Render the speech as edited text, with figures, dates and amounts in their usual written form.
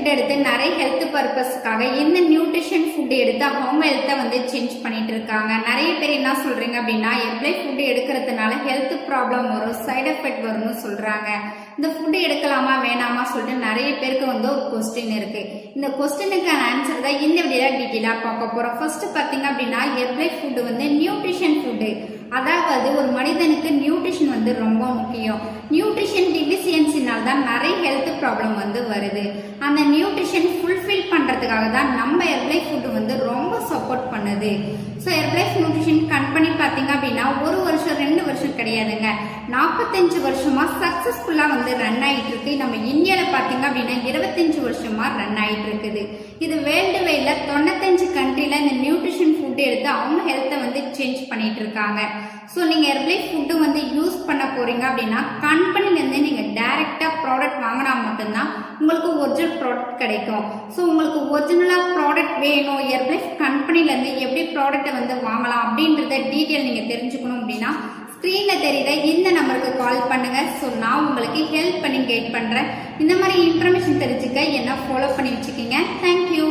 Food எடுத்து நிறைய health பர்பஸ்க்காக இந்த நியூட்ரிஷன் ஃபுட் எடுத்து அவங்க ஹெல்த்தை வந்து சேஞ்ச் பண்ணிட்டு இருக்காங்க. நிறைய பேர் என்ன சொல்றீங்க அப்படின்னா எர்ப்லை ஃபுட் எடுக்கிறதுனால ஹெல்த் ப்ராப்ளம் வரும், சைடு எஃபெக்ட் வரும்னு சொல்றாங்க. இந்த ஃபுட் எடுக்கலாமா வேணாமா சொல்லிட்டு நிறைய பேருக்கு வந்து ஒரு கொஸ்டின் இருக்கு. இந்த கொஸ்டினுக்கான ஆன்சர் தான் இந்த வீடியோல டீட்டெயிலா பார்க்க போறோம். ஃபர்ஸ்ட் பாத்தீங்க அப்படின்னா எர்ப்லை ஃபுட் வந்து நியூட்ரிஷன் ஃபுட், அதாவது ஒரு மனிதனுக்கு நியூட்ரிஷன் வந்து ரொம்ப முக்கியம். நியூட்ரிஷன் டிஃபிஷியன்சினால தான் நிறைய ஹெல்த் ப்ராப்ளம் வந்து வருது. அந்த நியூட்ரிஷன் ஃபுல்ஃபில் பண்றதுக்காக தான் நம்ம எர்ப்லை ஃபுட் வந்து ரொம்ப சப்போர்ட் பண்ணுது. ஸோ எர்ப்லை நியூட்ரிஷன் கம்பெனி பார்த்தீங்க அப்படின்னா 1 வருஷம் 2 வருஷம் கிடையாதுங்க, 45 வருஷமா சக்சஸ்ஃபுல்லா வந்து ரன் ஆயிட்டு இருக்கு. நம்ம இந்தியால பாத்தீங்க அப்படின்னா 25 வருஷமா ரன் ஆயிட்டு இருக்குது. இது வேர்ல்டு வைட்ல 95 கண்ட்ரில இந்த நியூட்ரிஷன் ஃபுட் எடுத்து அவங்க ஹெல்த்தை வந்து சேஞ்ச் பண்ணிட்டு இருக்காங்க. ஸோ நீங்க எர்ப்லை ஃபுட்டு வந்து யூஸ் பண்ண போறீங்க அப்படின்னா கம்பெனில இருந்து நீங்க டைரக்டா ப்ராடக்ட் வாங்கினா மட்டும்தான் உங்களுக்கு ஒரிஜினல் ப்ராடக்ட் கிடைக்கும். ஸோ உங்களுக்கு ஒரிஜினலா ப்ராடக்ட் வேணும், எர்ப்லை கம்பெனில இருந்து எப்படி ப்ராடக்ட்டை வந்து வாங்கலாம் அப்படின்றத டீட்டெயில் நீங்க தெரிஞ்சுக்கணும் அப்படின்னா ஸ்க்ரீன்ல தெரியுத இந்த நம்பருக்கு கால் பண்ணுங்க. ஸோ நான் உங்களுக்கு ஹெல்ப் பண்ணி கைட் பண்றேன். இந்த மாதிரி இன்ஃபர்மேஷன் தெரிஞ்சுக்க என்ன ஃபாலோ பண்ணி வச்சுக்கோங்க. தேங்க்யூ.